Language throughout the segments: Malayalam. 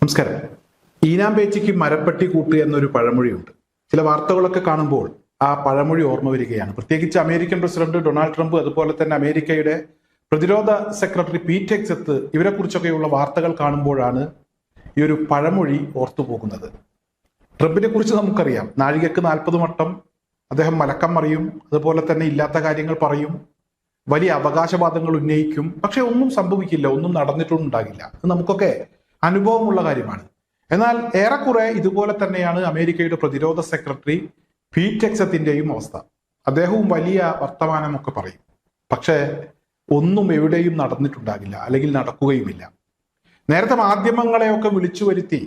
നമസ്കാരം. ഈനാമ്പേച്ചിക്ക് മരപ്പട്ടി കൂട്ട് എന്നൊരു പഴമൊഴിയുണ്ട്. ചില വാർത്തകളൊക്കെ കാണുമ്പോൾ ആ പഴമൊഴി ഓർമ്മ വരികയാണ്. പ്രത്യേകിച്ച് അമേരിക്കൻ പ്രസിഡന്റ് ഡൊണാൾഡ് ട്രംപ്, അതുപോലെ തന്നെ അമേരിക്കയുടെ പ്രതിരോധ സെക്രട്ടറി പീറ്റ് ഹെഗ്സെത്ത്, ഇവരെ കുറിച്ചൊക്കെയുള്ള വാർത്തകൾ കാണുമ്പോഴാണ് ഈ ഒരു പഴമൊഴി ഓർത്തുപോകുന്നത്. ട്രംപിനെ കുറിച്ച് നമുക്കറിയാം, നാഴികക്ക് 40 വട്ടം അദ്ദേഹം മലക്കം മറിയും, അതുപോലെ തന്നെ ഇല്ലാത്ത കാര്യങ്ങൾ പറയും, വലിയ അവകാശവാദങ്ങൾ ഉന്നയിക്കും. പക്ഷെ ഒന്നും സംഭവിക്കില്ല, ഒന്നും നടന്നിട്ടുണ്ടാകില്ല. അത് നമുക്കൊക്കെ അനുഭവമുള്ള കാര്യമാണ്. എന്നാൽ ഏറെക്കുറെ ഇതുപോലെ തന്നെയാണ് അമേരിക്കയുടെ പ്രതിരോധ സെക്രട്ടറി പീറ്റ് ഹെഗ്സെത്തിന്റെയും അവസ്ഥ. അദ്ദേഹവും വലിയ വർത്തമാനമൊക്കെ പറയും, പക്ഷേ ഒന്നും എവിടെയും നടന്നിട്ടുണ്ടാകില്ല, അല്ലെങ്കിൽ നടക്കുകയുമില്ല. നേരത്തെ മാധ്യമങ്ങളെയൊക്കെ വിളിച്ചു വരുത്തി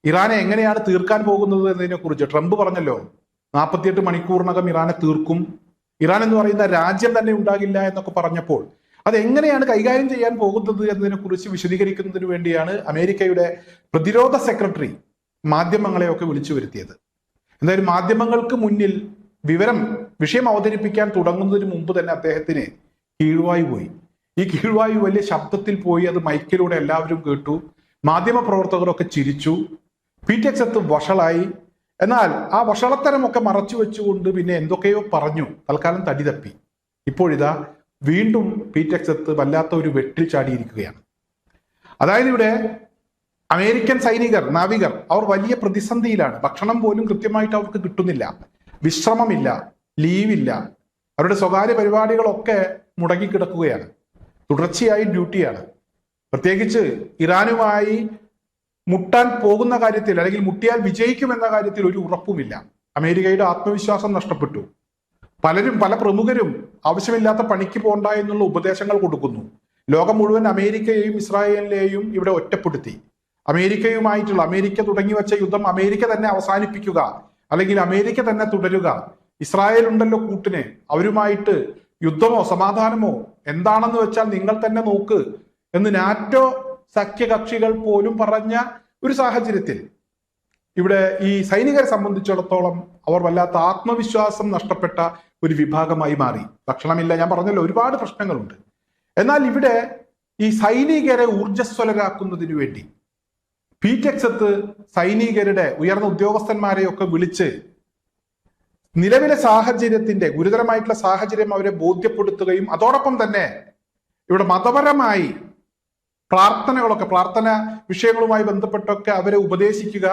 ഇറാനെ എങ്ങനെയാണ് തീർക്കാൻ പോകുന്നത് എന്നതിനെ കുറിച്ച് ട്രംപ് പറഞ്ഞല്ലോ, 48 മണിക്കൂറിനകം ഇറാനെ തീർക്കും, ഇറാൻ എന്ന് പറയുന്ന രാജ്യം തന്നെ ഉണ്ടാകില്ല എന്നൊക്കെ പറഞ്ഞപ്പോൾ അതെങ്ങനെയാണ് കൈകാര്യം ചെയ്യാൻ പോകുന്നത് എന്നതിനെ കുറിച്ച് വിശദീകരിക്കുന്നതിന് വേണ്ടിയാണ് അമേരിക്കയുടെ പ്രതിരോധ സെക്രട്ടറി മാധ്യമങ്ങളെയൊക്കെ വിളിച്ചു വരുത്തിയത്. എന്തായാലും മാധ്യമങ്ങൾക്ക് മുന്നിൽ വിഷയം അവതരിപ്പിക്കാൻ തുടങ്ങുന്നതിന് മുമ്പ് തന്നെ അദ്ദേഹത്തിന് കീഴ്വായു പോയി. ഈ കീഴ്വായു വലിയ ശബ്ദത്തിൽ പോയി, അത് മൈക്കിലൂടെ എല്ലാവരും കേട്ടു. മാധ്യമ പ്രവർത്തകരൊക്കെ ചിരിച്ചു. പീറ്റ് ഹെഗ്സെത്ത് വഷളായി. എന്നാൽ ആ വഷളത്തരമൊക്കെ മറച്ചു വെച്ചുകൊണ്ട് പിന്നെ എന്തൊക്കെയോ പറഞ്ഞു, തൽക്കാലം തടി തപ്പി. ഇപ്പോഴിതാ വീണ്ടും പീറ്റ് ഹെഗ്സെത്ത് വല്ലാത്ത ഒരു വെട്ടിൽ ചാടിയിരിക്കുകയാണ്. അതായത് ഇവിടെ അമേരിക്കൻ സൈനികർ, നാവികർ, അവർ വലിയ പ്രതിസന്ധിയിലാണ്. ഭക്ഷണം പോലും കൃത്യമായിട്ട് അവർക്ക് കിട്ടുന്നില്ല, വിശ്രമമില്ല, ലീവില്ല, അവരുടെ സ്വകാര്യ പരിപാടികളൊക്കെ മുടങ്ങിക്കിടക്കുകയാണ്. തുടർച്ചയായി ഡ്യൂട്ടിയാണ്. പ്രത്യേകിച്ച് ഇറാനുമായി മുട്ടാൻ പോകുന്ന കാര്യത്തിൽ, അല്ലെങ്കിൽ മുട്ടിയാൽ വിജയിക്കുമെന്ന കാര്യത്തിൽ ഒരു ഉറപ്പുമില്ല. അമേരിക്കയുടെ ആത്മവിശ്വാസം നഷ്ടപ്പെട്ടു. പല പ്രമുഖരും ആവശ്യമില്ലാത്ത പണിക്ക് പോണ്ട എന്നുള്ള ഉപദേശങ്ങൾ കൊടുക്കുന്നു. ലോകം മുഴുവൻ അമേരിക്കയെയും ഇസ്രായേലിനെയും ഇവിടെ ഒറ്റപ്പെടുത്തി. അമേരിക്ക തുടങ്ങി വെച്ച യുദ്ധം അമേരിക്ക തന്നെ അവസാനിപ്പിക്കുക, അല്ലെങ്കിൽ അമേരിക്ക തന്നെ തുടരുക. ഇസ്രായേൽ ഉണ്ടല്ലോ കൂട്ടിന്, അവരുമായിട്ട് യുദ്ധമോ സമാധാനമോ എന്താണെന്ന് വെച്ചാൽ നിങ്ങൾ തന്നെ നോക്ക് എന്ന് നാറ്റോ സഖ്യകക്ഷികൾ പോലും പറഞ്ഞ ഒരു സാഹചര്യത്തിൽ ഇവിടെ ഈ സൈനികരെ സംബന്ധിച്ചിടത്തോളം അവർ വല്ലാത്ത ആത്മവിശ്വാസം നഷ്ടപ്പെട്ട ഒരു വിഭാഗമായി മാറി. ഭക്ഷണമില്ല, ഞാൻ പറഞ്ഞല്ലോ, ഒരുപാട് പ്രശ്നങ്ങളുണ്ട്. എന്നാൽ ഇവിടെ ഈ സൈനികരെ ഊർജ്ജസ്വലരാക്കുന്നതിന് വേണ്ടി പീറ്റ് ഹെഗ്സെത്ത് സൈനികരുടെ ഉയർന്ന ഉദ്യോഗസ്ഥന്മാരെയൊക്കെ വിളിച്ച് നിലവിലെ സാഹചര്യത്തിന്റെ ഗുരുതരമായിട്ടുള്ള സാഹചര്യം അവരെ ബോധ്യപ്പെടുത്തുകയും അതോടൊപ്പം തന്നെ ഇവിടെ മതപരമായി പ്രാർത്ഥന വിഷയങ്ങളുമായി ബന്ധപ്പെട്ടൊക്കെ അവരെ ഉപദേശിക്കുക,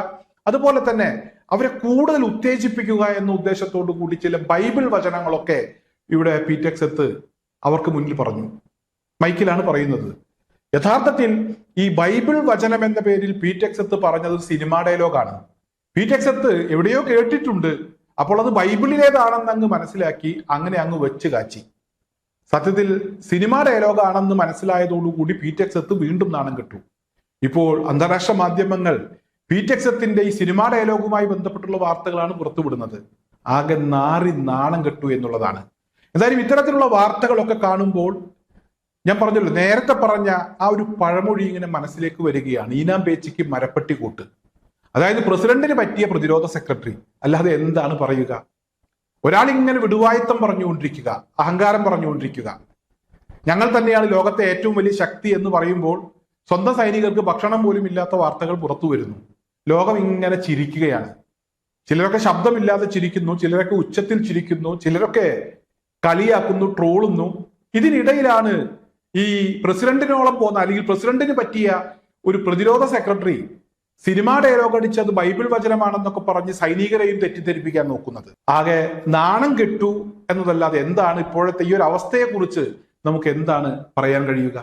അതുപോലെ തന്നെ അവരെ കൂടുതൽ ഉത്തേജിപ്പിക്കുക എന്ന ഉദ്ദേശത്തോടു കൂടി ചില ബൈബിൾ വചനങ്ങളൊക്കെ ഇവിടെ പീറ്റ് ഹെഗ്സെത്ത് അവർക്ക് മുന്നിൽ പറഞ്ഞു. മൈക്കിലാണ് പറയുന്നത്. യഥാർത്ഥത്തിൽ ഈ ബൈബിൾ വചനം എന്ന പേരിൽ പീറ്റ് ഹെഗ്സെത്ത് പറഞ്ഞത് സിനിമാ ഡയലോഗാണ്. പീറ്റ് ഹെഗ്സെത്ത് എവിടെയോ കേട്ടിട്ടുണ്ട്, അപ്പോൾ അത് ബൈബിളിലേതാണെന്ന് അങ്ങ് മനസ്സിലാക്കി അങ്ങനെ അങ്ങ് വെച്ച് കാച്ചി. സത്യത്തിൽ സിനിമാ ഡയലോഗാണെന്ന് മനസ്സിലായതോടുകൂടി പീറ്റ് ഹെഗ്സെത്ത് വീണ്ടും നാണം കെട്ടു. ഇപ്പോൾ അന്താരാഷ്ട്ര മാധ്യമങ്ങൾ പീറ്റ് ഹെഗ്സെത്തിന്റെ ഈ സിനിമാ ഡയലോഗുമായി ബന്ധപ്പെട്ടുള്ള വാർത്തകളാണ് പുറത്തുവിടുന്നത്. ആകെ നാണം കെട്ടു എന്നുള്ളതാണ്. എന്തായാലും ഇത്തരത്തിലുള്ള വാർത്തകളൊക്കെ കാണുമ്പോൾ ഞാൻ പറഞ്ഞല്ലോ, നേരത്തെ പറഞ്ഞ ആ ഒരു പഴമൊഴി ഇങ്ങനെ മനസ്സിലേക്ക് വരികയാണ്. ഈനാമ്പേച്ചിക്ക് മരപ്പട്ടി കൂട്ട്. അതായത് പ്രസിഡന്റിന് പറ്റിയ പ്രതിരോധ സെക്രട്ടറി, അല്ലാതെ എന്താണ് പറയുക? ഒരാൾ ഇങ്ങനെ വിടുവായത്തം പറഞ്ഞുകൊണ്ടിരിക്കുക, അഹങ്കാരം പറഞ്ഞുകൊണ്ടിരിക്കുക, ഞങ്ങൾ തന്നെയാണ് ലോകത്തെ ഏറ്റവും വലിയ ശക്തി എന്ന് പറയുമ്പോൾ സ്വന്തം സൈനികർക്ക് ഭക്ഷണം പോലും ഇല്ലാത്ത വാർത്തകൾ പുറത്തു വരുന്നു. ലോകം ഇങ്ങനെ ചിരിക്കുകയാണ്. ചിലരൊക്കെ ശബ്ദമില്ലാതെ ചിരിക്കുന്നു, ചിലരൊക്കെ ഉച്ചത്തിൽ ചിരിക്കുന്നു, ചിലരൊക്കെ കളിയാക്കുന്നു, ട്രോളുന്നു. ഇതിനിടയിലാണ് ഈ പ്രസിഡന്റിനോളം പോകുന്ന, അല്ലെങ്കിൽ പ്രസിഡന്റിന് പറ്റിയ ഒരു പ്രതിരോധ സെക്രട്ടറി സിനിമാ ഡയലോഗ് അടിച്ച് അത് ബൈബിൾ വചനമാണെന്നൊക്കെ പറഞ്ഞ് സൈനികരെയും തെറ്റിദ്ധരിപ്പിക്കാൻ നോക്കുന്നത്. ആകെ നാണം കെട്ടു എന്നതല്ലാതെ എന്താണ് ഇപ്പോഴത്തെ ഈ ഒരു അവസ്ഥയെ കുറിച്ച് നമുക്ക് എന്താണ് പറയാൻ കഴിയുക?